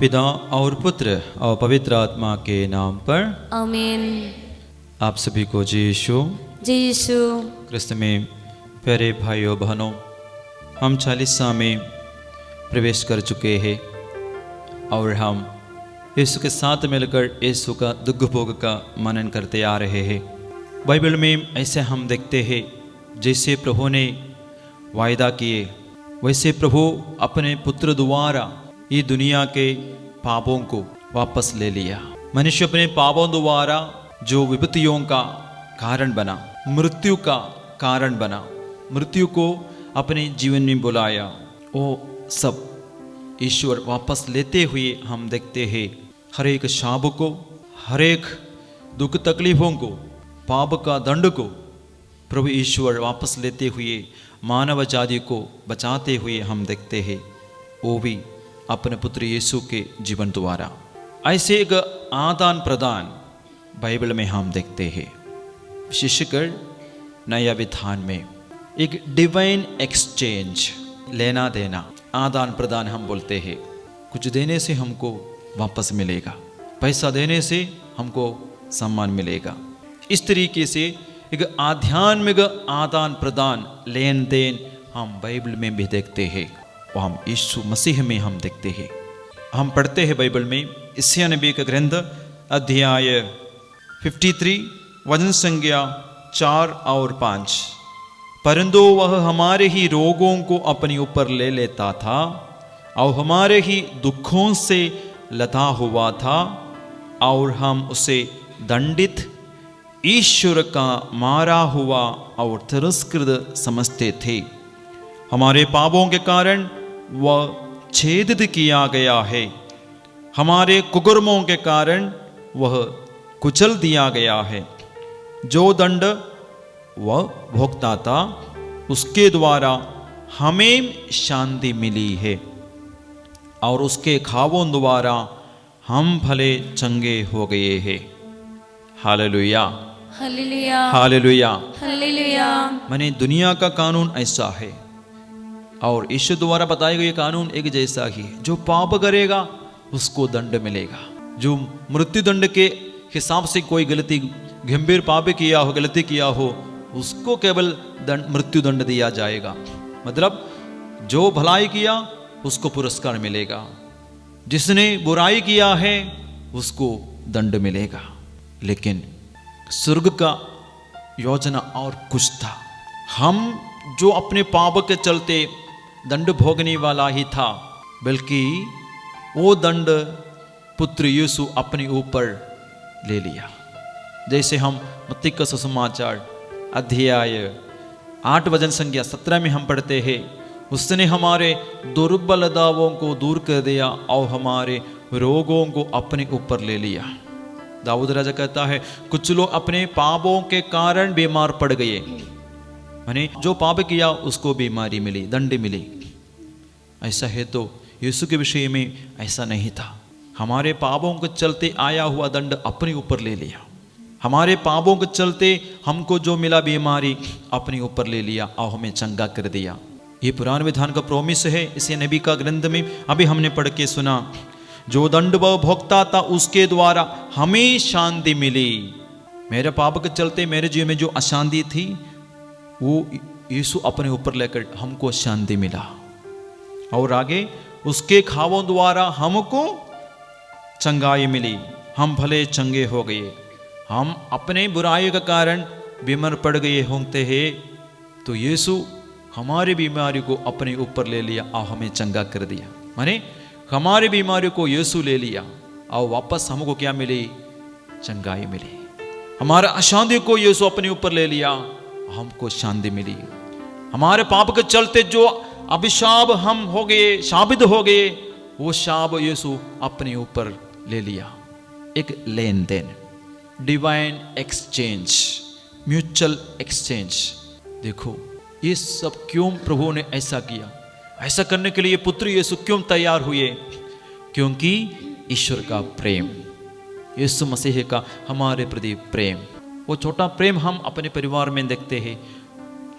पिता और पुत्र और पवित्र आत्मा के नाम पर आमीन। आप सभी को जय यीशु। जय यीशु। क्रिस्त में प्यारे भाइयों बहनों, हम 40 में प्रवेश कर चुके हैं और हम यीशु के साथ मिलकर यीशु का दुख भोग का मनन करते आ रहे हैं। बाइबल में ऐसे हम देखते हैं जैसे प्रभु ने वायदा किए वैसे प्रभु अपने पुत्र द्वारा ये दुनिया के पापों को वापस ले लिया। मनुष्य अपने पापों द्वारा जो विपत्तियों का कारण बना, मृत्यु का कारण बना, मृत्यु को अपने जीवन में बुलाया, वो सब ईश्वर वापस लेते हुए हम देखते हैं। हर एक शाप को, हर एक दुख तकलीफों को, पाप का दंड को प्रभु ईश्वर वापस लेते हुए मानव जाति को बचाते हुए हम देखते हैं, वो भी अपने पुत्र यीशु के जीवन द्वारा। ऐसे एक आदान प्रदान बाइबल में हम देखते हैं, विशेषकर नया विधान में एक डिवाइन एक्सचेंज, लेना देना, आदान प्रदान हम बोलते हैं। कुछ देने से हमको वापस मिलेगा, पैसा देने से हमको सम्मान मिलेगा। इस तरीके से एक आध्यात्मिक आदान प्रदान, लेन देन हम बाइबल में भी देखते हैं, वो हम यीशु मसीह में हम देखते हैं। हम पढ़ते हैं बाइबल में यशायाह नबी का ग्रंथ अध्याय 53 वचन संख्या 4 और 5। परंतु वह हमारे ही रोगों को अपने ऊपर ले लेता था और हमारे ही दुखों से लदा हुआ था और हम उसे दंडित, ईश्वर का मारा हुआ और तिरस्कृत समझते थे। हमारे पापों के कारण वह छेदित किया गया है, हमारे कुकर्मों के कारण वह कुचल दिया गया है। जो दंड वह भोगता था उसके द्वारा हमें शांति मिली है और उसके घावों द्वारा हम भले चंगे हो गए हैं। Hallelujah, hallelujah, hallelujah, hallelujah. माने दुनिया का कानून ऐसा है और ईश्वर द्वारा बताए गए कानून एक जैसा ही है। जो पाप करेगा उसको दंड मिलेगा। जो मृत्यु दंड के हिसाब से कोई गलती, गंभीर पाप किया हो, गलती किया हो, उसको केवल मृत्यु दंड दिया जाएगा। मतलब जो भलाई किया उसको पुरस्कार मिलेगा, जिसने बुराई किया है उसको दंड मिलेगा। लेकिन स्वर्ग का योजना और कुछ था। हम जो अपने पाप के चलते दंड भोगने वाला ही था, बल्कि वो दंड पुत्र यीशु अपने ऊपर ले लिया। जैसे हम मत्ती का सुसमाचार अध्याय 8 वचन संख्या 17 में हम पढ़ते हैं, उसने हमारे दुर्बलताओं को दूर कर दिया और हमारे रोगों को अपने ऊपर ले लिया। दाऊद राजा कहता है, कुछ लोग अपने पापों के कारण बीमार पड़ गए, माने जो पाप किया उसको बीमारी मिली, दंड मिली। ऐसा है तो यीशु के विषय में ऐसा नहीं था। हमारे पापों के चलते आया हुआ दंड अपने ऊपर ले लिया। हमारे पापों के चलते हमको जो मिला बीमारी अपने ऊपर ले लिया और हमें चंगा कर दिया। ये पुराने विधान का प्रोमिस है। इसे नबी का ग्रंथ में अभी हमने पढ़ के सुना, जो दंड वह भोगता था उसके द्वारा हमें शांति मिली। मेरे पाप के चलते मेरे जीवन में जो अशांति थी वो यीशु अपने ऊपर लेकर हमको शांति मिला। और आगे उसके घावों द्वारा हमको चंगाई मिली, हम भले चंगे हो गए। हम अपने बुराई के कारण बीमार पड़ गए होते हैं तो यीशु हमारी बीमारी को अपने ऊपर ले लिया और हमें चंगा कर दिया। माने हमारी बीमारी को यीशु ले लिया और वापस हमको क्या मिली? चंगाई मिली। हमारे अशांति को यीशु अपने ऊपर ले लिया, हमको शांति मिली। हमारे पाप के चलते जो अभिशाप हम हो गए, शापित हो गए, वो शाप यीशु अपने ऊपर ले लिया। एक लेन देन, डिवाइन एक्सचेंज, म्यूचुअल एक्सचेंज। देखो ये सब क्यों प्रभु ने ऐसा किया? ऐसा करने के लिए पुत्र यीशु क्यों तैयार हुए? क्योंकि ईश्वर का प्रेम, यीशु मसीह का हमारे प्रति प्रेम, वो छोटा प्रेम हम अपने परिवार में देखते हैं,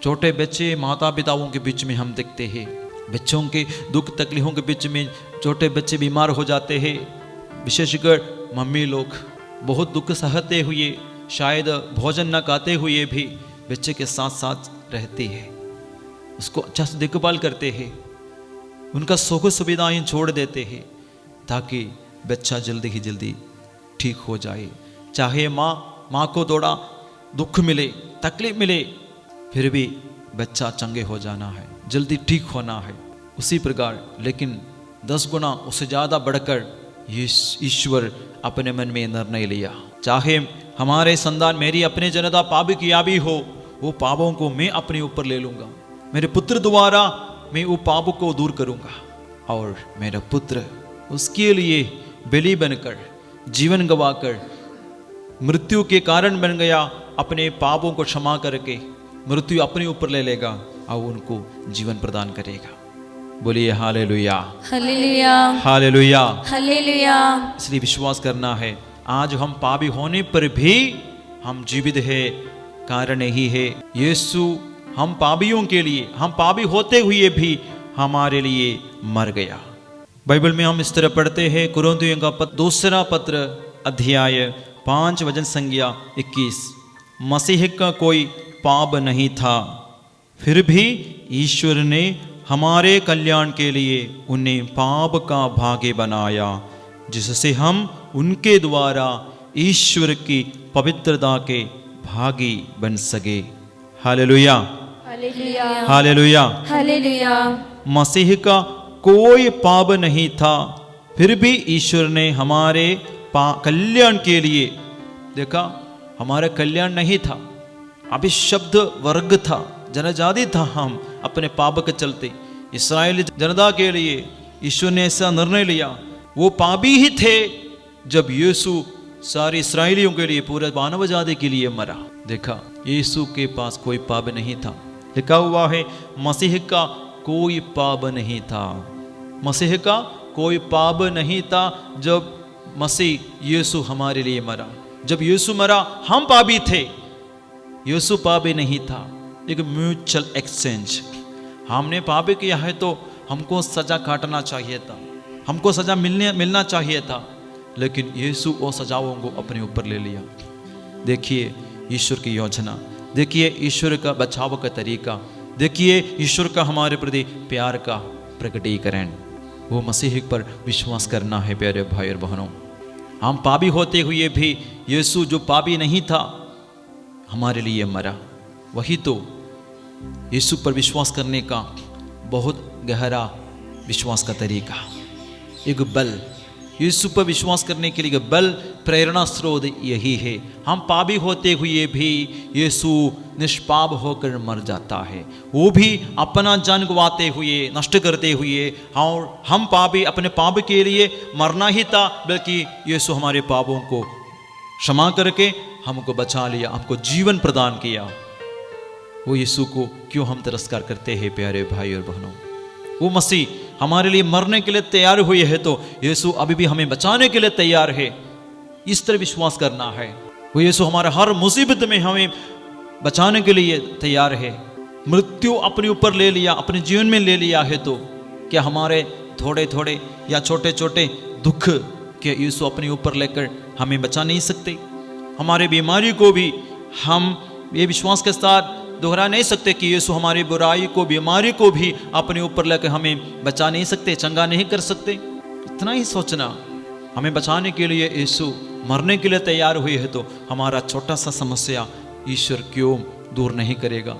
छोटे बच्चे माता पिताओं के बीच में हम देखते हैं, बच्चों के दुख तकलीफों के बीच में छोटे बच्चे बीमार हो जाते हैं, विशेषकर मम्मी लोग बहुत दुख सहते हुए, शायद भोजन न खाते हुए भी बच्चे के साथ साथ रहती है, उसको अच्छा से देखभाल करते हैं, उनका सुख सुविधाएं छोड़ देते हैं ताकि बच्चा जल्दी ही जल्दी ठीक हो जाए। चाहे माँ को थोड़ा दुख मिले, तकलीफ मिले, फिर भी बच्चा चंगे हो जाना है, जल्दी ठीक होना है। उसी प्रकार लेकिन 10 गुना उससे ज़्यादा बढ़कर ईश्वर अपने मन में निर्णय लिया, चाहे हमारे संतान मेरी अपनी जनता पाप किया भी हो, वो पापों को मैं अपने ऊपर ले लूँगा, मेरे पुत्र द्वारा मैं वो पाप को दूर करूँगा, और मेरा पुत्र उसके लिए बलि बनकर जीवन गवाकर मृत्यु के कारण बन गया, अपने पापों को क्षमा करके मृत्यु अपने ऊपर ले लेगा और उनको जीवन प्रदान करेगा। बोलिए हालेलुया, हालेलुया, हालेलुया, हालेलुया। इसलिए विश्वास करना है, आज हम पापी होने पर भी हम जीवित है, कारण यही है यीशु हम पापियों के लिए, हम पापी होते हुए भी हमारे लिए मर गया। बाइबल में हम इस तरह पढ़ते हैं, कुरिन्थियों का दूसरा पत्र अध्याय 5 वचन संज्ञा 21, मसीह का कोई पाप नहीं था, फिर भी ईश्वर ने हमारे कल्याण के लिए उन्हें पाप का भागी बनाया, जिससे हम उनके द्वारा ईश्वर की पवित्रता के भागी बन सके। Hallelujah, hallelujah, hallelujah, hallelujah. मसीह का कोई पाप नहीं था, फिर भी ईश्वर ने हमारे कल्याण के लिए, देखा हमारा कल्याण नहीं था, अभी शब्द वर्ग था, जनजाति था, हम अपने पाप के चलते इस्राएली जनता के लिए ईश्वर ने ऐसा निर्णय लिया। वो पापी ही थे जब यीशु सारे इस्राएलियों के लिए, पूरे मानव जाति के लिए मरा। देखा यीशु के पास कोई पाप नहीं था, लिखा हुआ है मसीह का कोई पाप नहीं था, मसीह का कोई पाप नहीं था जब मसीह यीशु हमारे लिए मरा। जब यीशु मरा हम पापी थे, यीशु पापी नहीं था। एक म्यूचुअल एक्सचेंज, हमने पाप किया है तो हमको सजा काटना चाहिए था, हमको सजा मिलना चाहिए था, लेकिन यीशु वो सजाओं को अपने ऊपर ले लिया। देखिए ईश्वर की योजना, देखिए ईश्वर का बचाव का तरीका, देखिए ईश्वर का हमारे प्रति प्यार का प्रकटीकरण। वो मसीह पर विश्वास करना है प्यारे भाई और बहनों। हम पापी होते हुए भी यीशु जो पापी नहीं था हमारे लिए मरा। वही तो यीशु पर विश्वास करने का बहुत गहरा विश्वास का तरीका, एक बल, यीशु पर विश्वास करने के लिए बल, प्रेरणा स्रोत यही है। हम पापी होते हुए भी यीशु निष्पाप होकर मर जाता है, वो भी अपना जान गंवाते हुए, नष्ट करते हुए। और हम पापी अपने पाप के लिए मरना ही था, बल्कि यीशु हमारे पापों को क्षमा करके हमको बचा लिया, हमको जीवन प्रदान किया। वो यीशु को क्यों हम तिरस्कार करते हैं प्यारे भाई और बहनों। वो मसीह हमारे लिए मरने के लिए तैयार हुए है तो यीशु अभी भी हमें बचाने के लिए तैयार है। इस तरह विश्वास करना है। वो यीशु हमारे हर मुसीबत में हमें बचाने के लिए तैयार है। मृत्यु अपने ऊपर ले लिया, अपने जीवन में ले लिया है तो क्या हमारे थोड़े थोड़े या छोटे छोटे दुख के यीशु अपने ऊपर लेकर हमें बचा नहीं सकते? हमारे बीमारी को भी हम ये विश्वास के साथ दोहरा नहीं सकते कि यीशु हमारी बुराई को, बीमारी को भी अपने ऊपर लेकर हमें बचा नहीं सकते, चंगा नहीं कर सकते? इतना ही सोचना, हमें बचाने के लिए यीशु मरने के लिए तैयार हुए है तो हमारा छोटा सा समस्या ईश्वर क्यों दूर नहीं करेगा,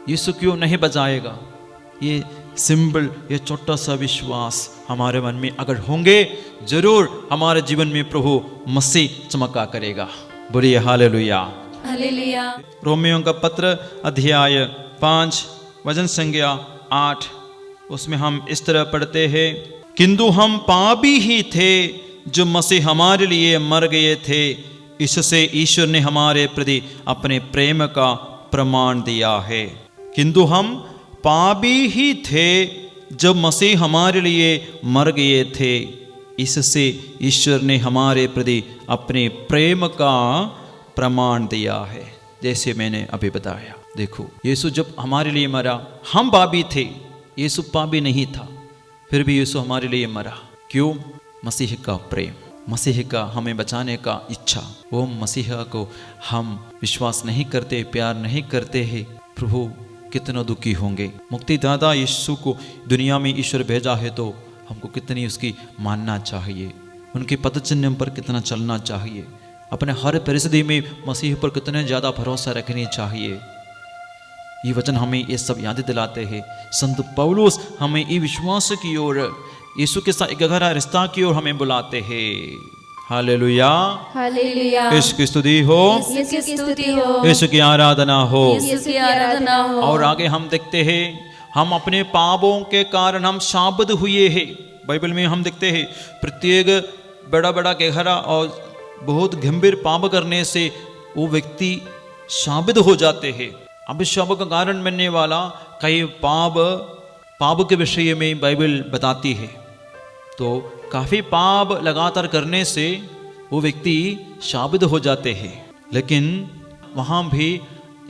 यीशु क्यों नहीं बचाएगा? ये सिंपल, ये छोटा सा विश्वास हमारे मन में अगर होंगे, जरूर हमारे जीवन में प्रभु मसीह चमका करेगा। बोलिए हालेलुया, हालेलुया। रोमियों का पत्र अध्याय 5 वचन संज्ञा 8, उसमें हम इस तरह पढ़ते हैं, किंतु हम पापी ही थे जो मसीह हमारे लिए मर गए थे, इससे ईश्वर ने हमारे प्रति अपने प्रेम का प्रमाण दिया है। किंतु हम पापी ही थे जब मसीह हमारे लिए मर गए थे, इससे ईश्वर ने हमारे प्रति अपने प्रेम का प्रमाण दिया है। जैसे मैंने अभी बताया, देखो यीशु जब हमारे लिए मरा, हम पापी थे, यीशु पापी नहीं था, फिर भी यीशु हमारे लिए मरा। क्यों? मसीह का प्रेम, मसीह का हमें बचाने का इच्छा। वो मसीह को हम विश्वास नहीं करते, प्यार नहीं करते हैं, प्रभु कितना दुखी होंगे। मुक्तिदाता यीशु को दुनिया में ईश्वर भेजा है तो हमको कितनी उसकी मानना चाहिए, उनके पदचिन्ह पर कितना चलना चाहिए, अपने हर परिस्थिति में मसीह पर कितने ज़्यादा भरोसा रखनी चाहिए। ये वचन हमें ये सब याद दिलाते हैं। संत पौलुस हमें ये विश्वास की ओर, यीशु के साथ एक गहरा रिश्ता की ओर हमें बुलाते हैं। Hallelujah, hallelujah. यीशु की स्तुति हो, यीशु की स्तुति हो, यीशु की आराधना हो। यीशु की आराधना हो। और आगे हम देखते हैं, हम अपने पापों के कारण हम शाबद हुए हैं। बाइबल में हम देखते हैं प्रत्येक बड़ा बड़ा गहरा और बहुत गंभीर पाप करने से वो व्यक्ति शाबद हो जाते हैं। अभिशाप का कारण बनने वाला कई पाप के विषय में बाइबल बताती है। तो काफ़ी पाप लगातार करने से वो व्यक्ति शाबद हो जाते हैं। लेकिन वहाँ भी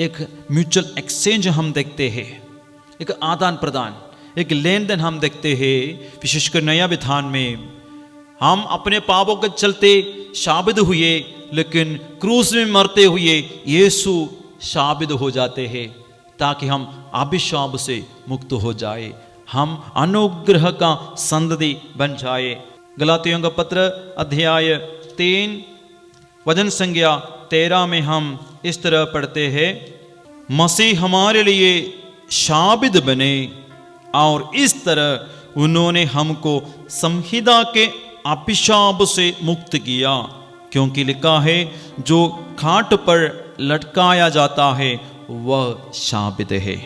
एक म्यूचुअल एक्सचेंज हम देखते हैं, एक आदान प्रदान, एक लेन देन हम देखते हैं। विशेषकर नया विधान में हम अपने पापों के चलते शाबद हुए, लेकिन क्रूस में मरते हुए यीशु शाबद हो जाते हैं ताकि हम अभिशाप से मुक्त हो जाए, हम अनुग्रह का संतति बन जाए। गलातियों का पत्र अध्याय 3 वचन संज्ञा 13 में हम इस तरह पढ़ते हैं, मसीह हमारे लिए शाबद बने और इस तरह उन्होंने हमको संहिता के अभिशाप से मुक्त किया, क्योंकि लिखा है जो खाट पर लटकाया जाता है वह शाबद है।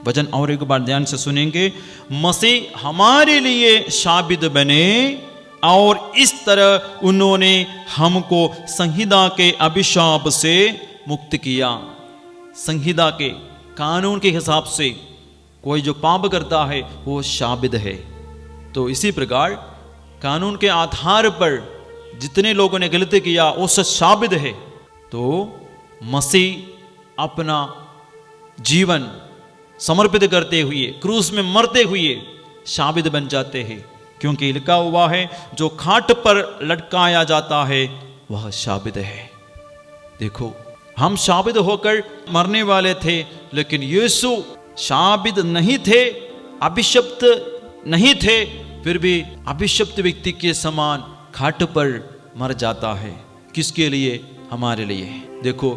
वचन और एक बार ध्यान से सुनेंगे, मसीह हमारे लिए शाबद बने और इस तरह उन्होंने हमको संहिता के अभिशाप से मुक्त किया। संहिता के कानून के हिसाब से कोई जो पाप करता है वो शाबद है। तो इसी प्रकार कानून के आधार पर जितने लोगों ने गलती किया वो सब शाबद है। तो मसीह अपना जीवन समर्पित करते हुए क्रूस में मरते हुए शाबद बन जाते हैं, क्योंकि लिखा हुआ है जो खाट पर लटकाया जाता है वह शाबद है। देखो, हम शाबद होकर मरने वाले थे, लेकिन यीशु शाबद नहीं थे, अभिशप्त नहीं थे, फिर भी अभिशप्त व्यक्ति के समान खाट पर मर जाता है। किसके लिए? हमारे लिए। देखो,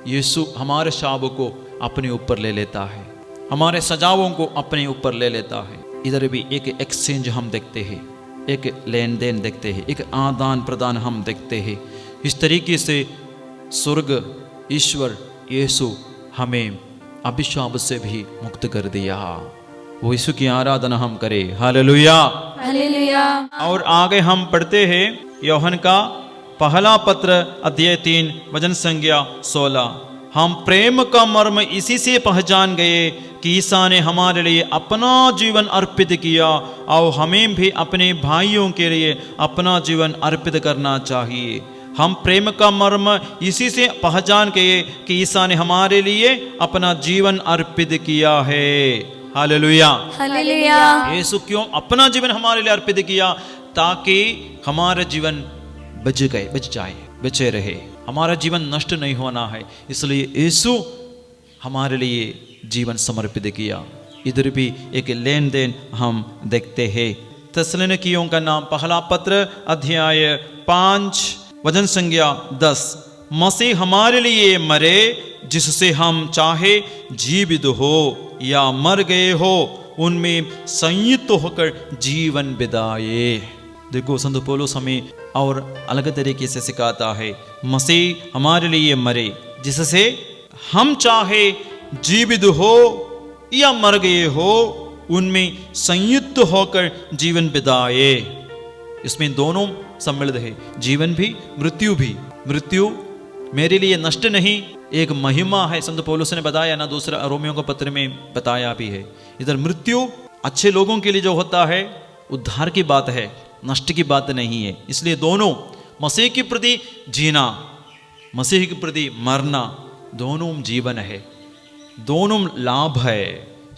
यीशु हमारे शाप को अपने ऊपर ले लेता है, हमारे सजाओं को अपने ऊपर ले लेता है। इधर भी एक एक्सचेंज हम देखते हैं, एक लेन देन देखते हैं, एक आदान प्रदान हम देखते हैं। इस तरीके से स्वर्ग ईश्वर यीशु हमें अभिशाप से भी मुक्त कर दिया। वो यीशु की आराधना हम करें। Hallelujah, hallelujah. और आगे हम पढ़ते हैं यूहन्ना का पहला पत्र अध्याय 3 वचन संज्ञा 16। हम प्रेम का मर्म इसी से पहचान गए कि ईसा ने हमारे लिए अपना जीवन अर्पित किया और हमें भी अपने भाइयों के लिए अपना जीवन अर्पित करना चाहिए। हम प्रेम का मर्म इसी से पहचान गए कि ईसा ने हमारे लिए अपना जीवन अर्पित किया है। Hallelujah, hallelujah. यीशु क्यों अपना जीवन हमारे लिए अर्पित किया? ताकि हमारा जीवन बच जाए, बचे रहे, हमारा जीवन नष्ट नहीं होना है। इसलिए यीशु हमारे लिए जीवन समर्पित किया। इधर भी एक लेन देन हम देखते हैं। थिस्सलुनीकियों का नाम पहला पत्र अध्याय 5 वचन संज्ञा 10। मसीह हमारे लिए मरे जिससे हम चाहे जीवित हो या मर गए हो उनमें संयुक्त होकर जीवन बिताए। देखो, संत पौलुस हमें और अलग तरीके से सिखाता है, मसीह हमारे लिए मरे जिससे हम चाहे जीवित हो या मर गए हो उनमें संयुक्त होकर जीवन बिताए। इसमें दोनों सम्मिलित है, जीवन भी मृत्यु भी। मृत्यु मेरे लिए नष्ट नहीं, एक महिमा है। संत पौलुस ने बताया ना, दूसरा रोमियों के पत्र में बताया भी है। इधर मृत्यु अच्छे लोगों के लिए जो होता है उद्धार की बात है, नष्ट की बात नहीं है। इसलिए दोनों, मसीह के प्रति जीना, मसीह के प्रति मरना, दोनों जीवन है, दोनों लाभ है।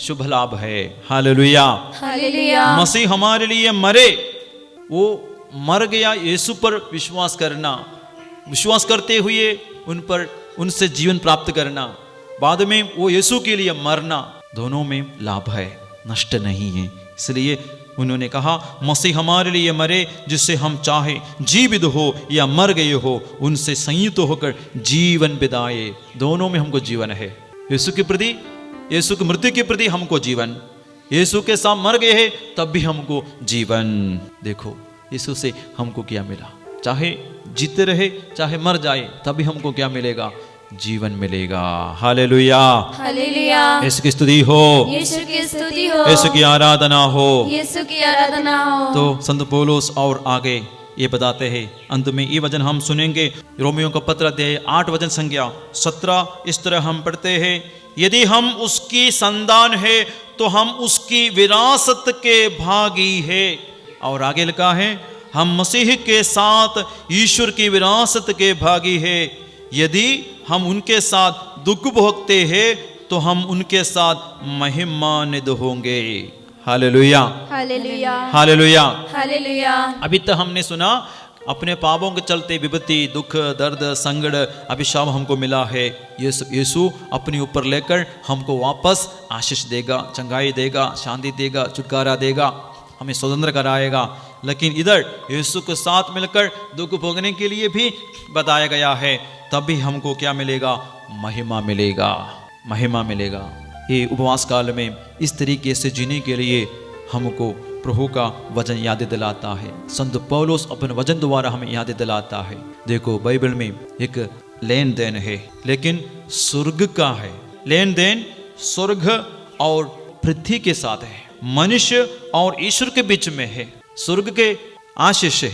शुभ लाभ है। हालेलुया। हालेलुया। मसीह हमारे लिए मरे, वो मर गया। यीशु पर विश्वास करना, विश्वास करते हुए उन पर उनसे जीवन प्राप्त करना, बाद में वो यीशु के लिए मरना, दोनों में लाभ है, नष्ट नहीं है। इसलिए उन्होंने कहा मसीह हमारे लिए मरे, जिससे हम चाहे जीवित हो या मर गए हो उनसे संयुक्त होकर जीवन बिताए। दोनों में हमको जीवन है। यीशु के प्रति, यीशु की मृत्यु के प्रति हमको जीवन, यीशु के साथ मर गए हैं तब भी हमको जीवन। देखो यीशु से हमको क्या मिला, चाहे जीते रहे चाहे मर जाए तभी हमको क्या मिलेगा, जीवन मिलेगा। हालेलुया। हालेलुया। यीशु की स्तुति हो, यीशु की स्तुति हो, यीशु की आराधना हो, यीशु की आराधना हो। तो संत पौलुस और आगे ये बताते हैं, अंत में ये वचन हम सुनेंगे, रोमियो का पत्र अध्याय 8 वचन संख्या 17। इस तरह हम पढ़ते हैं, यदि हम उसकी संतान है तो हम उसकी विरासत के भागी है। और आगे लिखा है, हम मसीह के साथ ईश्वर की विरासत के भागी है। यदि हम उनके साथ दुख भोगते हैं तो हम उनके साथ महिमान्वित होंगे। हालेलुया। हालेलुया। हालेलुया। हालेलुया। अभी तक हमने सुना अपने पापों के चलते विपत्ति, दुख, दर्द, संकट, अभिशाप हमको मिला है। यीशु अपने ऊपर लेकर हमको वापस आशीष देगा, चंगाई देगा, शांति देगा, छुटकारा देगा, हमें स्वतंत्र कराएगा। लेकिन इधर यीशु के साथ मिलकर दुख भोगने के लिए भी बताया गया है, तब भी हमको क्या मिलेगा, महिमा मिलेगा, महिमा मिलेगा। ये उपवास काल में इस तरीके से जीने के लिए हमको प्रभु का वचन याद दिलाता है। संत पौलुस अपने वचन द्वारा हमें याद दिलाता है। देखो बाइबल में एक लेन देन है, लेकिन स्वर्ग का है। लेन देन स्वर्ग और पृथ्वी के साथ है, मनुष्य और ईश्वर के बीच में है। स्वर्ग के आशीष है,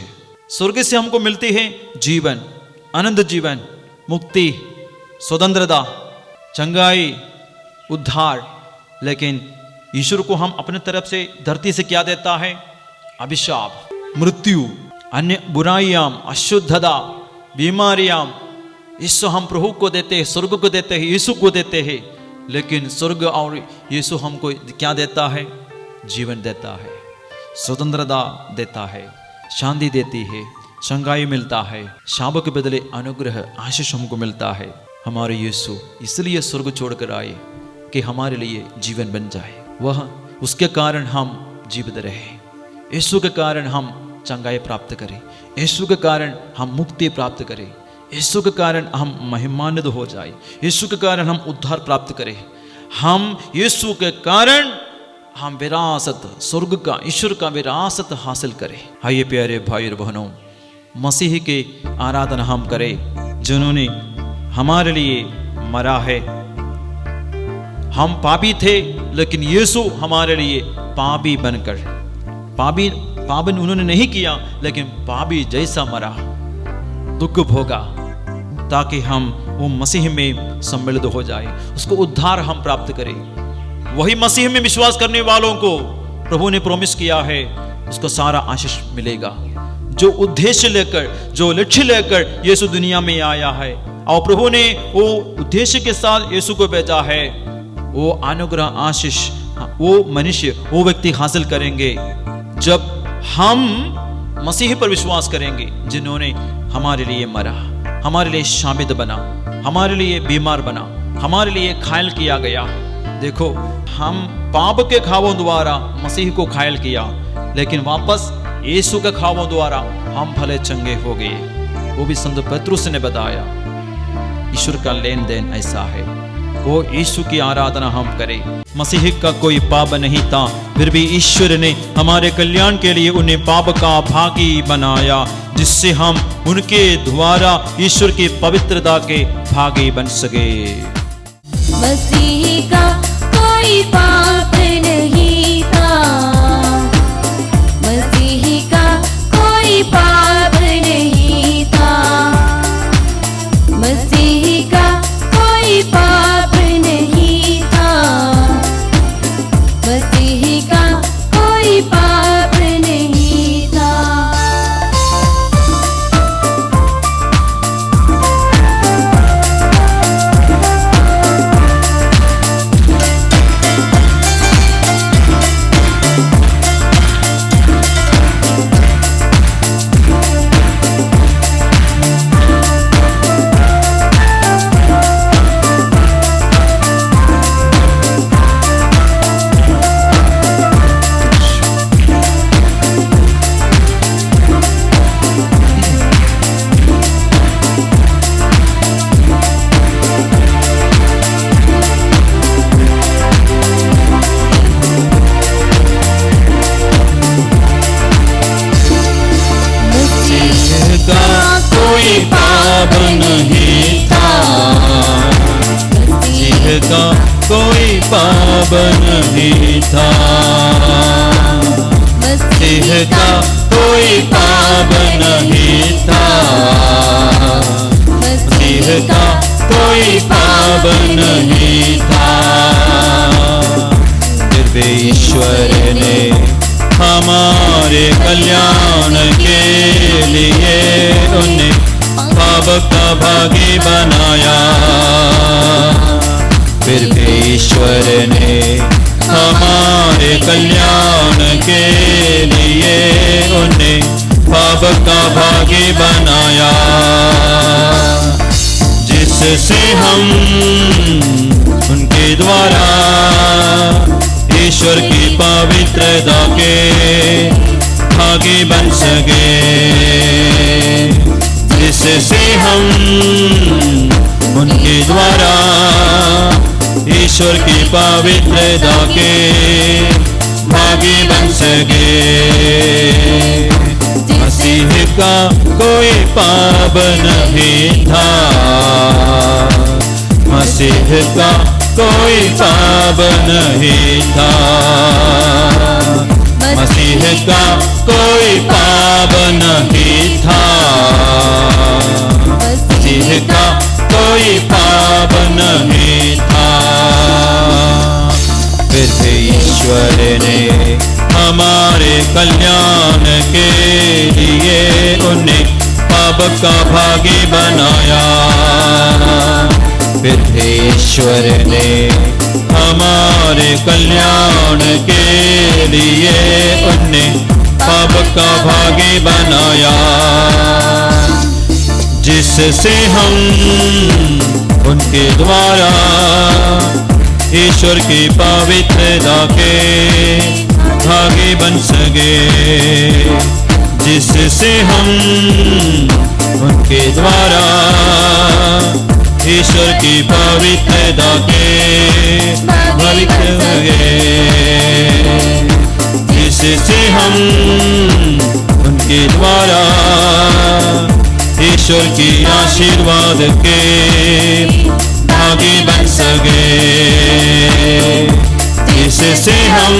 स्वर्ग से हमको मिलती है जीवन, आनंद जीवन, मुक्ति, स्वतंत्रता, चंगाई, उद्धार। लेकिन ईश्वर को हम अपने तरफ से धरती से क्या देता है, अभिशाप, मृत्यु, अन्य बुराइयां, अशुद्धता, बीमारियां। इसको हम प्रभु को देते हैं, स्वर्ग को देते हैं, यीशु को देते हैं। लेकिन स्वर्ग और यीशु हमको क्या देता है, जीवन देता है, स्वतंत्रता देता है, शांति देती है, चंगाई मिलता है, शाप के बदले अनुग्रह, आशीष हमको मिलता है। हमारे यीशु इसलिए स्वर्ग छोड़कर आए कि हमारे लिए जीवन बन जाए। वह उसके कारण हम जीवित रहे, यीशु के कारण हम चंगाई प्राप्त करें, यीशु के कारण हम मुक्ति प्राप्त करें, यीशु के कारण हम महिमान्वित हो जाए, यीशु के कारण हम उद्धार प्राप्त करें। हम यीशु के कारण हम विरासत, स्वर्ग का, ईश्वर का विरासत हासिल करें। आइए प्यारे भाई और बहनों, मसीह की आराधना हम करें, जिन्होंने हमारे लिए मरा है। हम पापी थे, लेकिन यीशु हमारे लिए पापी बनकर, पापन उन्होंने नहीं किया, लेकिन पापी जैसा मरा, दुख भोगा, ताकि हम वो मसीह में सम्मिलित हो जाए, उसको उद्धार हम प्राप्त करें। वही मसीह में विश्वास करने वालों को प्रभु ने प्रॉमिस किया है, उसको सारा आशीष मिलेगा। जो उद्देश्य लेकर, जो लक्ष्य लेकर यीशु दुनिया में आया है, और प्रभु ने वो उद्देश्य के साथ यीशु को भेजा है, वो अनुग्रह, आशीष वो मनुष्य, वो व्यक्ति हासिल करेंगे जब हम मसीह पर विश्वास करेंगे, जिन्होंने हमारे लिए मरा, हमारे लिए शामिद बना, हमारे लिए बीमार बना, हमारे लिए घायल किया गया। देखो, हम पाप के घावों द्वारा मसीह को घायल किया, लेकिन वापस यीशु के घावों द्वारा हम भले चंगे हो गए। वो भी संत पतरस ने बताया, ईश्वर का लेन देन ऐसा है। वो यीशु की आराधना हम करें। मसीह का कोई पाप नहीं था, फिर भी ईश्वर ने हमारे कल्याण के लिए उन्हें पाप का भागी बनाया, जिससे हम उनके द्वारा ईश्वर की पवित्रता के भागी बन सके। मसीह का कोई पाप नहीं था, मसीह का कोई पाप नहीं था, मसीह का कोई पाप नहीं था, मसीह का कोई पाप नहीं था। का कोई पाप नहीं था, मसीह का कोई पाप नहीं था, मसीह का कोई पाप नहीं था, मसीह का कोई पाप नहीं था। फिर भी ईश्वर ने हमारे कल्याण के लिए उन्हें पाप का भागी बनाया। फिर भी ईश्वर ने हमारे कल्याण के लिए उन्हें पाप का भागी बनाया, जिससे हम उनके द्वारा ईश्वर की पवित्रता के भागी बन सके, जिससे हम उनके द्वारा ईश्वर की पवित्रता के भागी बन सके। मसीह का कोई पाप नहीं था, मसीह का कोई पाप नहीं था, मसीह का कोई पाप नहीं था, मसीह का कोई पाप नहीं था। फिर भी ईश्वर ने हमारे कल्याण के लिए उन्हें पाप का भागी बनाया। फिर भी ईश्वर ने हमारे कल्याण के लिए उन्हें पाप का भागी बनाया, जिससे हम उनके द्वारा ईश्वर की पवित्रता के भागी बन सके, जिससे हम उनके द्वारा ईश्वर की पवित्रता के भागी बन सके, जिससे हम उनके द्वारा ईश्वर की आशीर्वाद के भागी बन सके, जिससे हम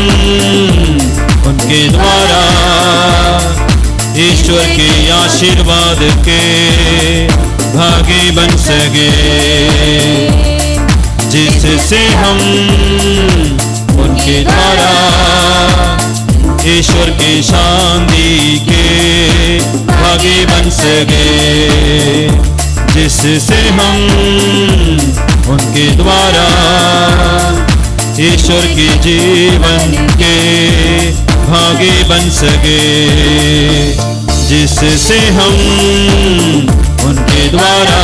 उनके द्वारा ईश्वर की आशीर्वाद के भागी बन सके, जिससे हम उनके द्वारा ईश्वर की शांति के भागी बन सके, जिससे हम उनके द्वारा ईश्वर की जीवन के भागी बन सके, जिससे हम उनके द्वारा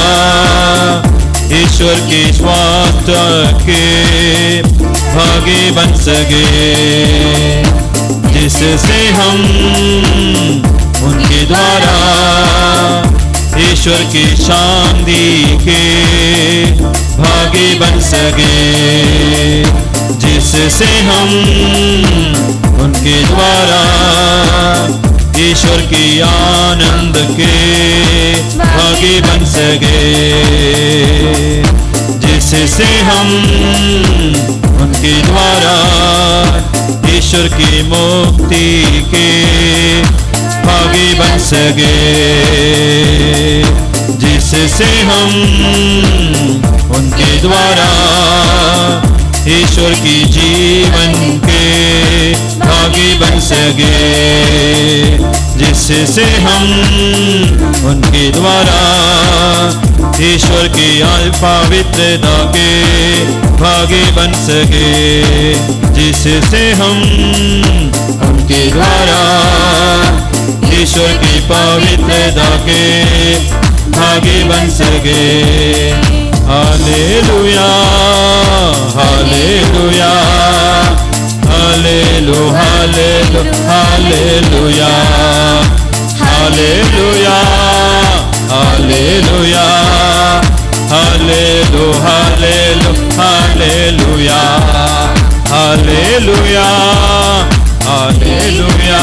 ईश्वर की स्वास्थ्य के भागी बन सके, जिससे हम उनके द्वारा ईश्वर की शांति के भागी बन सके, जिससे हम उनके द्वारा ईश्वर की आनंद के भागी बन सके, जिससे हम उनके द्वारा ईश्वर की मुक्ति के भागी बन सके, जिससे हम उनके द्वारा ईश्वर की जीवन के भागी बन सके, जिससे हम उनके द्वारा ईश्वर की पवित्रता के भागी बन सके, जिससे हम उनके द्वारा ईश्वर की पवित्रता के भागी बन सके। हालेलुया हालेलुया हालेलु हालेलु हालेलुया हालेलुया हालेलुया हालेलु हालेलु हालेलुया हालेलुया हालेलुया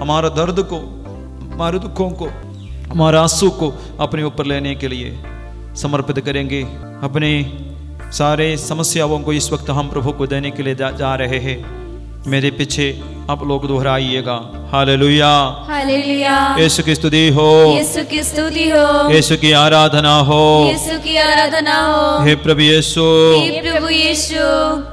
हमारा दर्द को, हमारे दुखों को, हमारे आंसू को अपने ऊपर लेने के लिए समर्पित करेंगे। अपने सारे समस्याओं को इस वक्त हम प्रभु को देने के लिए जा रहे हैं। मेरे पीछे आप लोग दोहराइएगा। Hallelujah, hallelujah. यीशु की स्तुति हो, यीशु की स्तुति हो, यीशु की आराधना हो, यीशु की आराधना हो। हे प्रभु यीशु, हे प्रभु यीशु,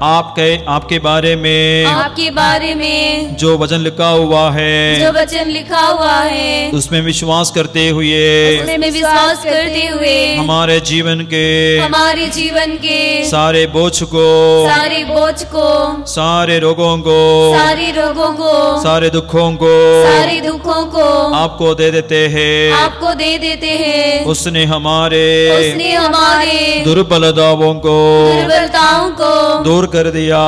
आपके बारे में आपके बारे में जो वचन लिखा हुआ है जो वचन लिखा हुआ है उसमें विश्वास करते हुए उसमें विश्वास करते हुए हमारे जीवन के हमारे जीवन के सारे बोझ को, सारे बोझ को, सारे रोगों को, सारे रोगों को, सारे दुखों को सारे दुखों को आपको दे देते हैं। आपको दे देते हैं। उसने हमारे दुर्बलताओं को दूर कर दिया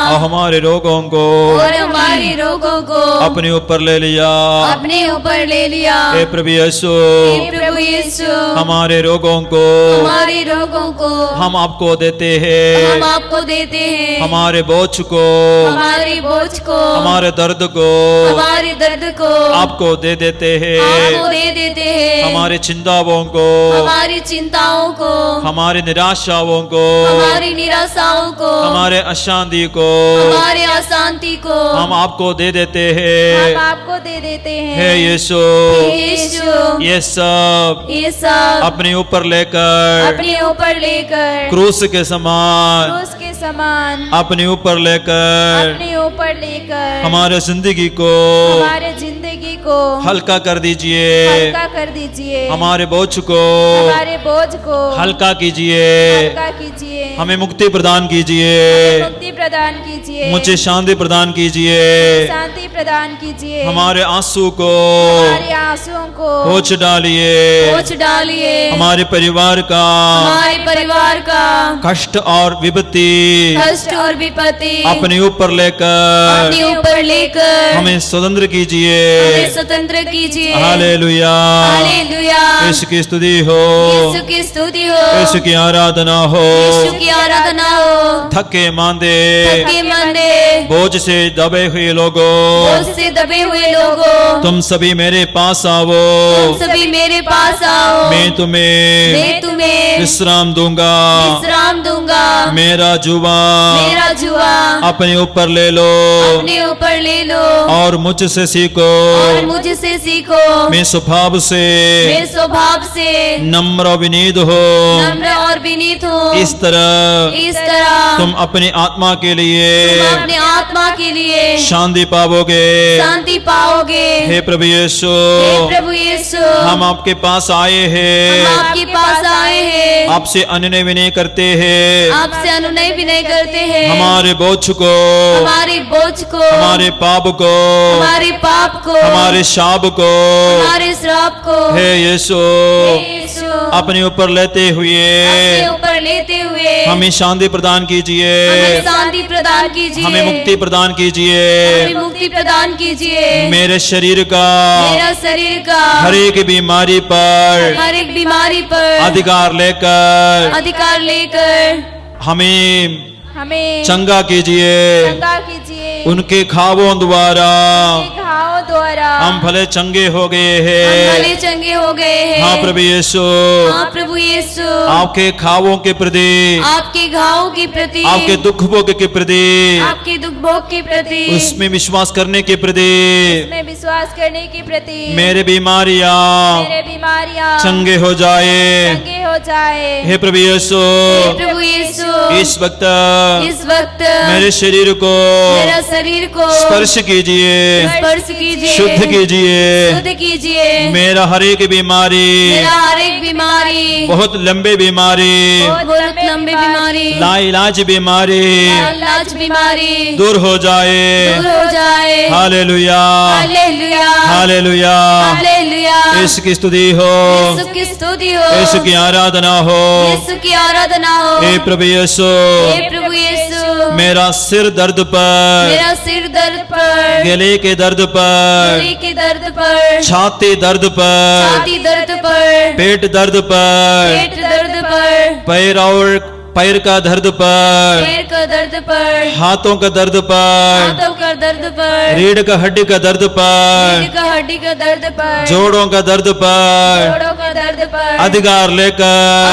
और हमारे रोगों को और हमारे रोगों को अपने ऊपर ले लिया। अपने ऊपर ले लिया। हे प्रभु यीशु, हे प्रभु यीशु, हमारे रोगों को हमारे रोगों को हम आपको देते हैं। हम आपको देते हैं। हमारे बोझ को, हमारे बोझ को, हमारे दर्द को हमारे दर्द को आपको दे देते हैं। आपको दे देते हैं। हमारे चिंताओं को, हमारी चिंताओं को, हमारी निराशाओं को, हमारी निराशाओं को, हमारे अशांति को हमारे अशांति को हम आपको दे देते हम हैं। आपको दे देते हैं। हे यीशु, यीशु, ये सब ये सब अपने ऊपर लेकर अपने ऊपर लेकर क्रूस के समान क्रूस के समान अपने ऊपर लेकर अपने ऊपर लेकर हमारे जिंदगी को हमारे जिंदगी को हल्का कर दीजिए। हल्का कर दीजिए। हमारे बोझ को हमारे बोझ को हल्का कीजिए। हल्का कीजिए। हमें मुक्ति प्रदान कीजिए। मुक्ति प्रदान कीजिए। मुझे शांति प्रदान कीजिए। शांति प्रदान कीजिए। हमारे आंसू को हमारे आंसुओं को पोंछ डालिए। पोंछ डालिए। हमारे परिवार का हमारे परिवार का कष्ट और विपत्ति कष्ट और विपत्ति अपने ऊपर लेकर अपने ऊपर लेकर हमें स्वतंत्र कीजिए। हमें स्वतंत्र कीजिए। Hallelujah, hallelujah. यीशु की स्तुति हो, यीशु की स्तुति हो, यीशु की आराधना हो। यीशु की आराधना हो। थके मांदे थके मांदे बोझ से दबे हुए लोगों, बोझ से दबे हुए लोगों, तुम सभी मेरे पास आओ। तुम सभी मेरे पास आओ। मैं तुम्हें विश्राम दूंगा। विश्राम दूंगा। मेरा जुआ अपने ऊपर ले लो अपने ऊपर ले लो और मुझसे सीखो। और मुझसे सीखो। मैं स्वभाव से नम्र और विनीत हो। नम्र और विनीत हो। इस तरह तुम अपनी आत्मा के लिए अपने आत्मा के लिए शांति पाओगे। शांति पाओगे। हे प्रभु यीशु, हे प्रभु यीशु, हम आपके पास आए हम हैं। आपके पास आए हैं। आपसे अनुनय विनय करते हैं। आपसे अनुनय विनय करते हैं। हमारे बोझ को, हमारे बोझ को, हमारे पाप को, हमारे पाप को, हमारे शाप को, हमारे श्राप को, हे यीशु, हे यीशु, अपने ऊपर लेते हुए अपने ऊपर लेते हुए हमें शांति प्रदान कीजिए। हमें शांति प्रदान कीजिए। हमें मुक्ति प्रदान कीजिए। हमें मुक्ति प्रदान कीजिए। मेरे शरीर का मेरा शरीर का हर एक बीमारी पर हर एक बीमारी पर अधिकार लेकर हमें चंगा कीजिए। उनके घावों द्वारा हम भले चंगे हो गए हैं। चंगे हो गए हैं। हाँ प्रभु यीशु, हाँ प्रभु यीशु, आपके घावों के प्रति, आपके घावों के प्रति, आपके दुख भोग के प्रति, आपके दुख भोग के प्रति, उसमें विश्वास करने के प्रति, उसमें विश्वास करने के प्रति मेरे बीमारियां चंगे हो जाए। हे प्रभु यीशु, हे प्रभु यीशु, इस वक्त मेरे शरीर को स्पर्श कीजिए। शुद्ध कीजिए। मेरा हर एक बीमारी बहुत लंबे बीमारी लाइलाज बीमारी दूर हो जाए। Hallelujah, hallelujah. यीशु की स्तुति हो, यीशु की आराधना हो। हे प्रभु यीशु, मेरा सिर दर्द पर, गले के दर्द पर, छाती दर्द पर, पेट दर्द पर, पैर और पैर का दर्द पर, पैर का दर्द पर, हाथों का दर्द पर, हाथों का दर्द पर, रीढ़ का हड्डी का दर्द पर, रीढ़ का हड्डी का दर्द पर, जोड़ों का दर्द पर जोड़ों का दर्द पर अधिकार लेकर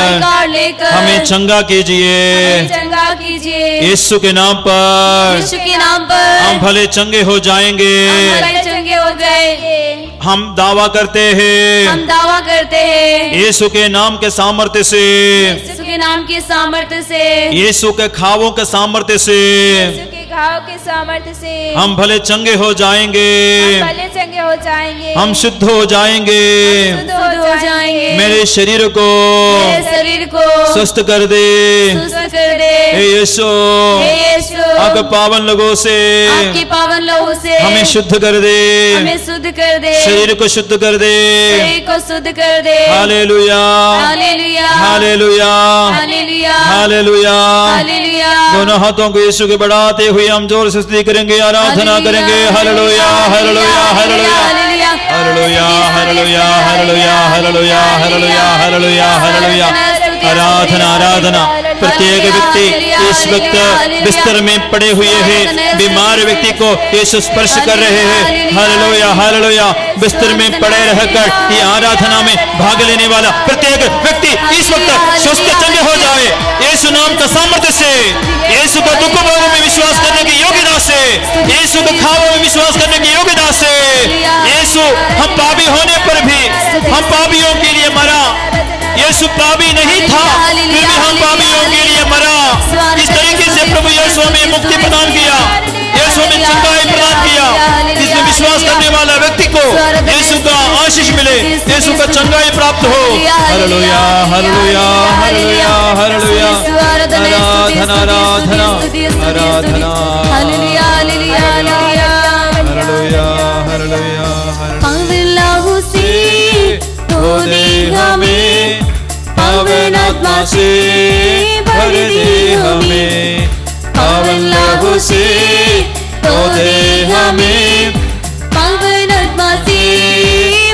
अधिकार लेकर हमें चंगा कीजिए। हमें चंगा कीजिए। यीशु के नाम पर यीशु के नाम पर हम भले चंगे हो जाएंगे। हम भले चंगे हो जाएंगे। हम दावा करते हम हैं दावा करते हैं यीशु के नाम के सामर्थ्य से, यीशु के नाम के सामर्थ्य से, यीशु के खावों के सामर्थ्य से यीशु के घाव के सामर्थ्य से हम भले चंगे हो जाएंगे। हम भले चंगे हो जाएंगे। हम शुद्ध हो जाएंगे। शुद्ध हो जाएंगे। मेरे शरीर को मेरे शरीर को स्वस्थ कर दे। सुस्त कर दे। हे यीशु, हे यीशु, आपके पावन लोगों से आपकी पावन लहू से हमें शुद्ध कर दे। हमें शुद्ध कर दे। शरीर को शुद्ध कर दे। शरीर को शुद्ध कर दे। Hallelujah, hallelujah, hallelujah, hallelujah, hallelujah. Hallelujah. दोनों हाथों को यीशु के बढ़ाते हुए हम जोर से स्तुति करेंगे, आराधना करेंगे। Hallelujah, hallelujah, hallelujah, hallelujah, hallelujah, hallelujah, hallelujah, hallelujah, hallelujah, hallelujah. आराधना, आराधना। प्रत्येक व्यक्ति इस वक्त बिस्तर में पड़े हुए हैं। बीमार व्यक्ति को यीशु स्पर्श कर रहे हैं। Hallelujah, hallelujah. बिस्तर में पड़े रहकर ये आराधना में भाग लेने वाला प्रत्येक व्यक्ति इस वक्त स्वस्थ चंगे हो जाए यीशु नाम का सामर्थ्य से। यीशु को दुख भोगों में विश्वास करने की योग्यता से, यीशु को खाओं में विश्वास करने की योग्यता से। यीशु हम पापी होने पर भी हम पापियों के लिए मरा। यीशु पापी नहीं था, फिर भी हम पापियों के लिए मरा। इस तरीके से प्रभु यीशु हमें मुक्ति प्रदान किया, यीशु हमें चंगाई प्रदान किया। जिसमें विश्वास करने वाला व्यक्ति को यीशु का आशीष मिले, यीशु का चंगाई प्राप्त हो। Hallelujah, hallelujah, hallelujah, hallelujah. आराधना, आराधना, आराधना। Hallelujah, hallelujah, hallelujah. Hallelujah, hallelujah, hallelujah. पवित्र लहू से धो दे हमें, पावन आत्मा से भर दे हमें। पावन लहू से धो दे हमें, पवित्र आत्मा से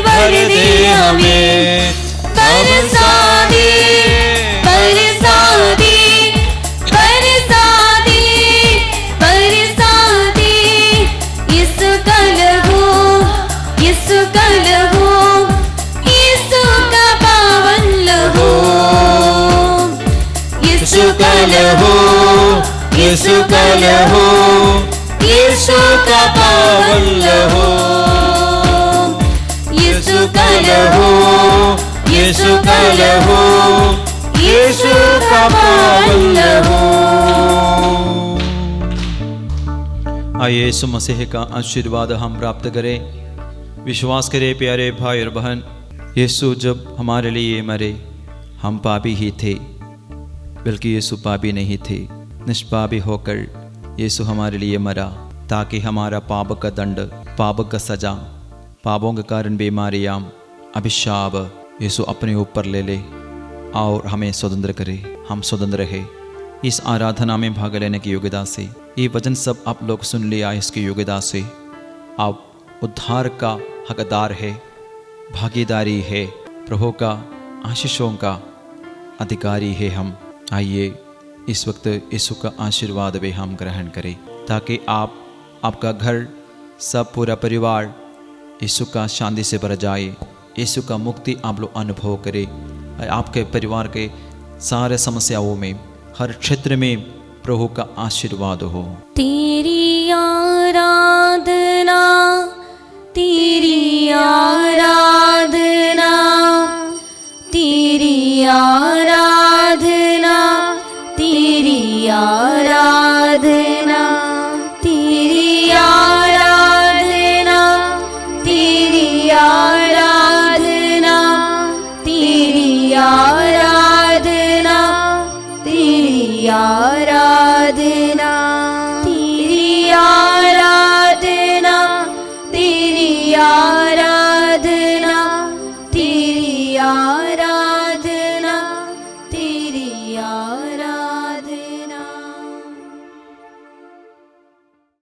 भर दे हमें। बरसा दे, बरसा दे, बरसा दे, बरसा दे। यीशु का लहू, यीशु का लहू, यीशु का पावन लहू, यीशु का लहू, यीशु का लहू, यीशु का पावन लहू, यीशु का लहू, यीशु का लहू, यीशु का पावन लहू। आइए यीशु मसीह का आशीर्वाद हम प्राप्त करें। विश्वास करें प्यारे भाई और बहन, यीशु जब हमारे लिए मरे हम पापी ही थे, बल्कि यीशु पापी नहीं थे। निष्पापी होकर यीशु हमारे लिए मरा ताकि हमारा पाप का दंड, पाप का सजा, पापों के कारण बीमारियां, अभिशाप यीशु अपने ऊपर ले ले और हमें स्वतंत्र करे। हम स्वतंत्र है इस आराधना में भाग लेने की योग्यता से। ये वचन सब आप लोग सुन लिया इसकी योग्यता से। आप उद्धार का हकदार है, भागीदारी है, प्रभु का आशीषों का अधिकारी है हम। आइए इस वक्त यीशु का आशीर्वाद भी हम ग्रहण करें ताकि आप, आपका घर, सब पूरा परिवार यीशु का शांति से भर जाए। यीशु का मुक्ति आप लोग अनुभव करें। आपके परिवार के सारे समस्याओं में, हर क्षेत्र में प्रभु का आशीर्वाद हो। तेरी आराधना, तेरी